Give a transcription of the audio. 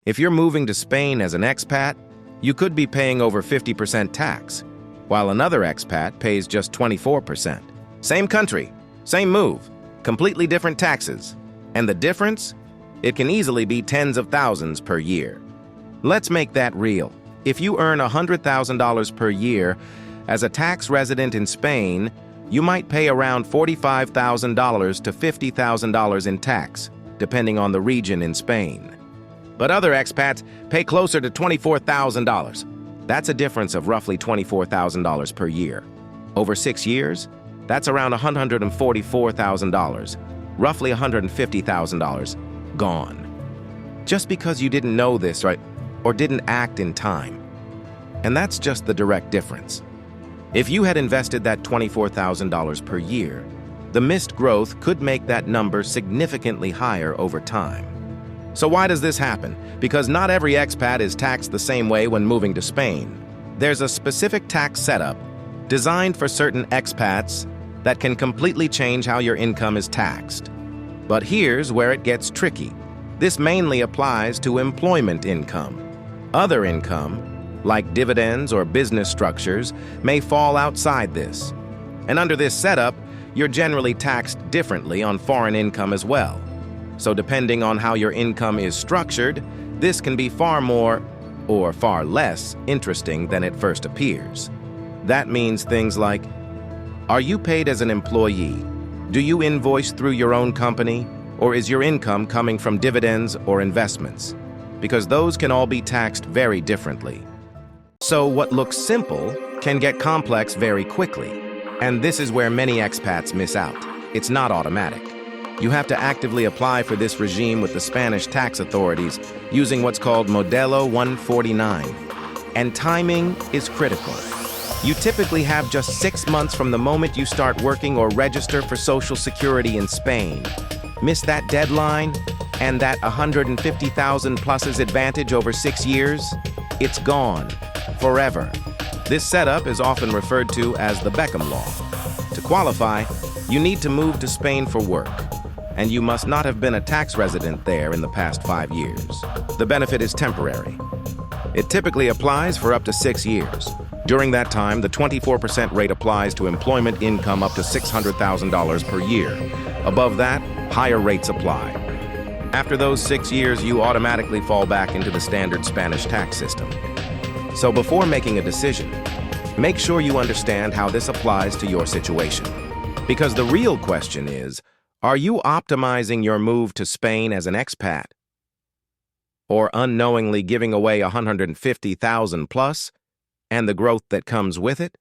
If you're moving to Spain as an expat, you could be paying over 50% tax, while another expat pays just 24%. Same country, same move, completely different taxes. And the difference? It can easily be tens of thousands per year. Let's make that real. If you earn $100,000 per year as a tax resident in Spain, you might pay around $45,000 to $50,000 in tax, depending on the region in Spain. But other expats pay closer to $24,000. That's a difference of roughly $24,000 per year. Over 6 years, that's around $144,000, roughly $150,000, gone. Just because you didn't know this, right, or didn't act in time. And that's just the direct difference. If you had invested that $24,000 per year, the missed growth could make that number significantly higher over time. So why does this happen? Because not every expat is taxed the same way when moving to Spain. There's a specific tax setup designed for certain expats that can completely change how your income is taxed. But here's where it gets tricky. This mainly applies to employment income. Other income, like dividends or business structures, may fall outside this. And under this setup, you're generally taxed differently on foreign income as well. So depending on how your income is structured, this can be far more or far less interesting than it first appears. That means things like, are you paid as an employee? Do you invoice through your own company? Or is your income coming from dividends or investments? Because those can all be taxed very differently. So what looks simple can get complex very quickly. And this is where many expats miss out. It's not automatic. You have to actively apply for this regime with the Spanish tax authorities using what's called Modelo 149. And timing is critical. You typically have just 6 months from the moment you start working or register for Social Security in Spain. Miss that deadline, and that 150,000 pluses advantage over 6 years, it's gone, forever. This setup is often referred to as the Beckham Law. To qualify, you need to move to Spain for work, and you must not have been a tax resident there in the past 5 years. The benefit is temporary. It typically applies for up to 6 years. During that time, the 24% rate applies to employment income up to $600,000 per year. Above that, higher rates apply. After those 6 years, you automatically fall back into the standard Spanish tax system. So before making a decision, make sure you understand how this applies to your situation. Because the real question is, are you optimizing your move to Spain as an expat? Or unknowingly giving away $150,000 plus and the growth that comes with it?